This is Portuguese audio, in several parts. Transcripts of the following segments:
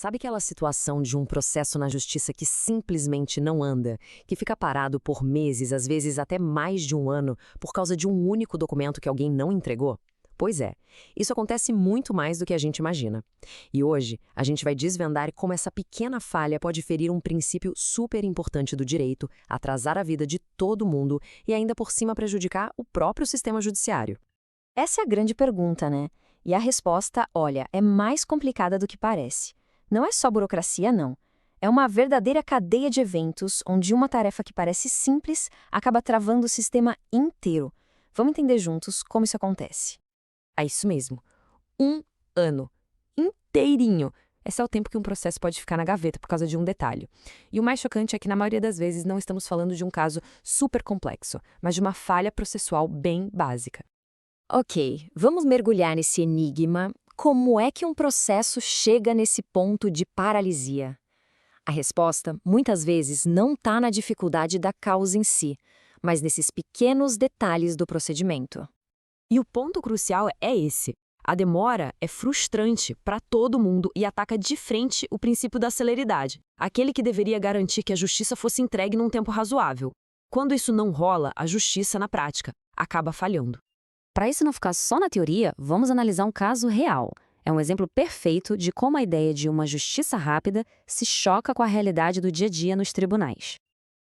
Sabe aquela situação de um processo na justiça que simplesmente não anda, que fica parado por meses, às vezes até mais de um ano, por causa de um único documento que alguém não entregou? Pois é, isso acontece muito mais do que a gente imagina. E hoje, a gente vai desvendar como essa pequena falha pode ferir um princípio super importante do direito, atrasar a vida de todo mundo e ainda por cima prejudicar o próprio sistema judiciário. Essa é a grande pergunta, né? E a resposta, olha, é mais complicada do que parece. Não é só burocracia, não. É uma verdadeira cadeia de eventos onde uma tarefa que parece simples acaba travando o sistema inteiro. Vamos entender juntos como isso acontece. É isso mesmo. Um ano. Inteirinho. Esse é o tempo que um processo pode ficar na gaveta por causa de um detalhe. E o mais chocante é que, na maioria das vezes, não estamos falando de um caso super complexo, mas de uma falha processual bem básica. Ok, vamos mergulhar nesse enigma. Como é que um processo chega nesse ponto de paralisia? A resposta, muitas vezes, não está na dificuldade da causa em si, mas nesses pequenos detalhes do procedimento. E o ponto crucial é esse. A demora é frustrante para todo mundo e ataca de frente o princípio da celeridade, aquele que deveria garantir que a justiça fosse entregue num tempo razoável. Quando isso não rola, a justiça, na prática, acaba falhando. Para isso não ficar só na teoria, vamos analisar um caso real. É um exemplo perfeito de como a ideia de uma justiça rápida se choca com a realidade do dia a dia nos tribunais.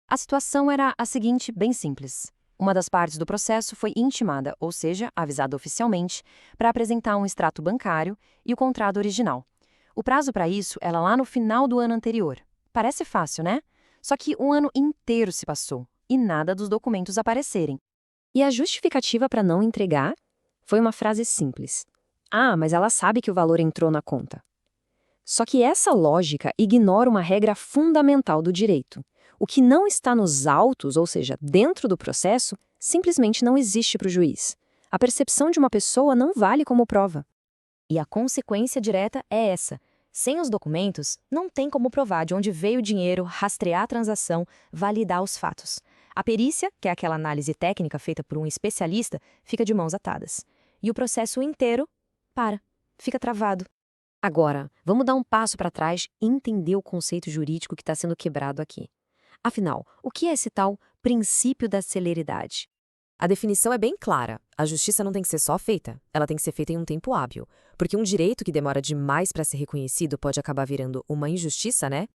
A situação era a seguinte, bem simples. Uma das partes do processo foi intimada, ou seja, avisada oficialmente, para apresentar um extrato bancário e o contrato original. O prazo para isso era lá no final do ano anterior. Parece fácil, né? Só que um ano inteiro se passou e nada dos documentos aparecerem. E a justificativa para não entregar foi uma frase simples. Ah, mas ela sabe que o valor entrou na conta. Só que essa lógica ignora uma regra fundamental do direito. O que não está nos autos, ou seja, dentro do processo, simplesmente não existe para o juiz. A percepção de uma pessoa não vale como prova. E a consequência direta é essa. Sem os documentos, não tem como provar de onde veio o dinheiro, rastrear a transação, validar os fatos. A perícia, que é aquela análise técnica feita por um especialista, fica de mãos atadas. E o processo inteiro fica travado. Agora, vamos dar um passo para trás e entender o conceito jurídico que está sendo quebrado aqui. Afinal, o que é esse tal princípio da celeridade? A definição é bem clara. A justiça não tem que ser só feita, ela tem que ser feita em um tempo hábil. Porque um direito que demora demais para ser reconhecido pode acabar virando uma injustiça, né?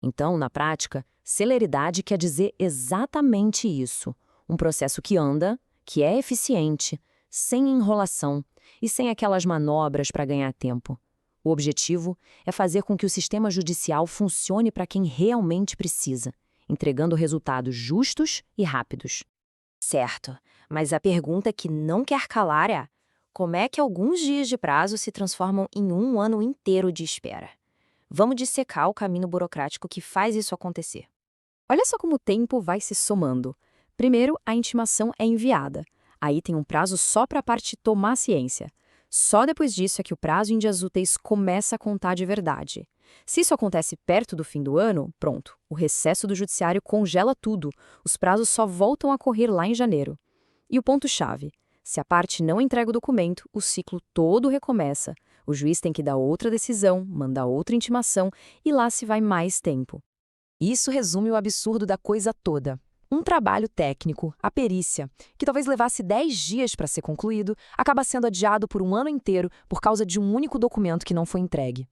Então, na prática, celeridade quer dizer exatamente isso. Um processo que anda, que é eficiente, sem enrolação e sem aquelas manobras para ganhar tempo. O objetivo é fazer com que o sistema judicial funcione para quem realmente precisa, entregando resultados justos e rápidos. Certo, mas a pergunta que não quer calar é: como é que alguns dias de prazo se transformam em um ano inteiro de espera? Vamos dissecar o caminho burocrático que faz isso acontecer. Olha só como o tempo vai se somando. Primeiro, a intimação é enviada. Aí tem um prazo só para a parte tomar ciência. Só depois disso é que o prazo em dias úteis começa a contar de verdade. Se isso acontece perto do fim do ano, pronto, o recesso do judiciário congela tudo. Os prazos só voltam a correr lá em janeiro. E o ponto-chave: se a parte não entrega o documento, o ciclo todo recomeça. O juiz tem que dar outra decisão, mandar outra intimação e lá se vai mais tempo. Isso resume o absurdo da coisa toda. Um trabalho técnico, a perícia, que talvez levasse 10 dias para ser concluído, acaba sendo adiado por um ano inteiro por causa de um único documento que não foi entregue.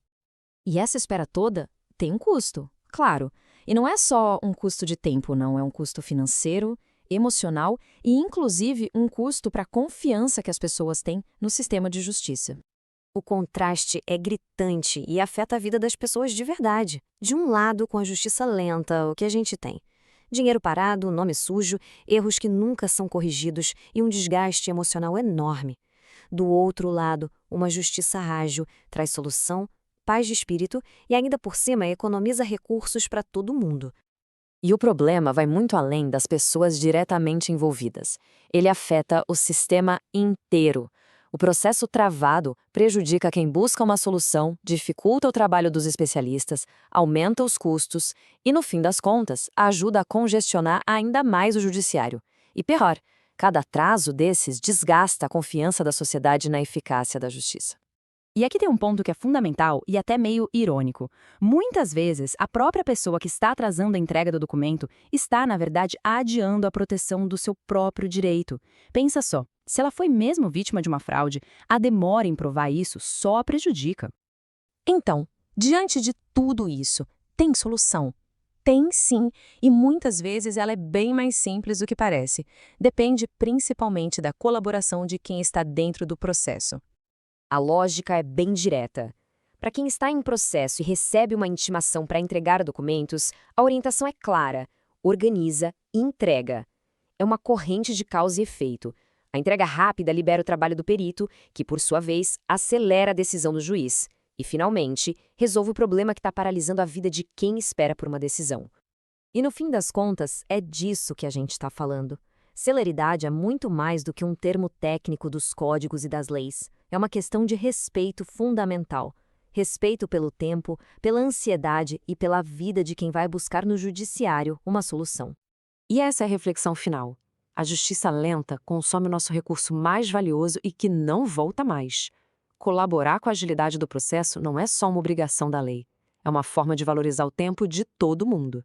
E essa espera toda tem um custo, claro. E não é só um custo de tempo, não. É um custo financeiro, emocional e, inclusive, um custo para a confiança que as pessoas têm no sistema de justiça. O contraste é gritante e afeta a vida das pessoas de verdade. De um lado, com a justiça lenta, o que a gente tem? Dinheiro parado, nome sujo, erros que nunca são corrigidos e um desgaste emocional enorme. Do outro lado, uma justiça ágil traz solução, paz de espírito e ainda por cima economiza recursos para todo mundo. E o problema vai muito além das pessoas diretamente envolvidas. Ele afeta o sistema inteiro. O processo travado prejudica quem busca uma solução, dificulta o trabalho dos especialistas, aumenta os custos e, no fim das contas, ajuda a congestionar ainda mais o judiciário. E pior, cada atraso desses desgasta a confiança da sociedade na eficácia da justiça. E aqui tem um ponto que é fundamental e até meio irônico. Muitas vezes, a própria pessoa que está atrasando a entrega do documento está, na verdade, adiando a proteção do seu próprio direito. Pensa só, se ela foi mesmo vítima de uma fraude, a demora em provar isso só a prejudica. Então, diante de tudo isso, tem solução? Tem sim, e muitas vezes ela é bem mais simples do que parece. Depende principalmente da colaboração de quem está dentro do processo. A lógica é bem direta. Para quem está em processo e recebe uma intimação para entregar documentos, a orientação é clara: organiza e entrega. É uma corrente de causa e efeito. A entrega rápida libera o trabalho do perito, que, por sua vez, acelera a decisão do juiz. E, finalmente, resolve o problema que está paralisando a vida de quem espera por uma decisão. E, no fim das contas, é disso que a gente está falando. Celeridade é muito mais do que um termo técnico dos códigos e das leis. É uma questão de respeito fundamental. Respeito pelo tempo, pela ansiedade e pela vida de quem vai buscar no judiciário uma solução. E essa é a reflexão final. A justiça lenta consome o nosso recurso mais valioso e que não volta mais. Colaborar com a agilidade do processo não é só uma obrigação da lei. É uma forma de valorizar o tempo de todo mundo.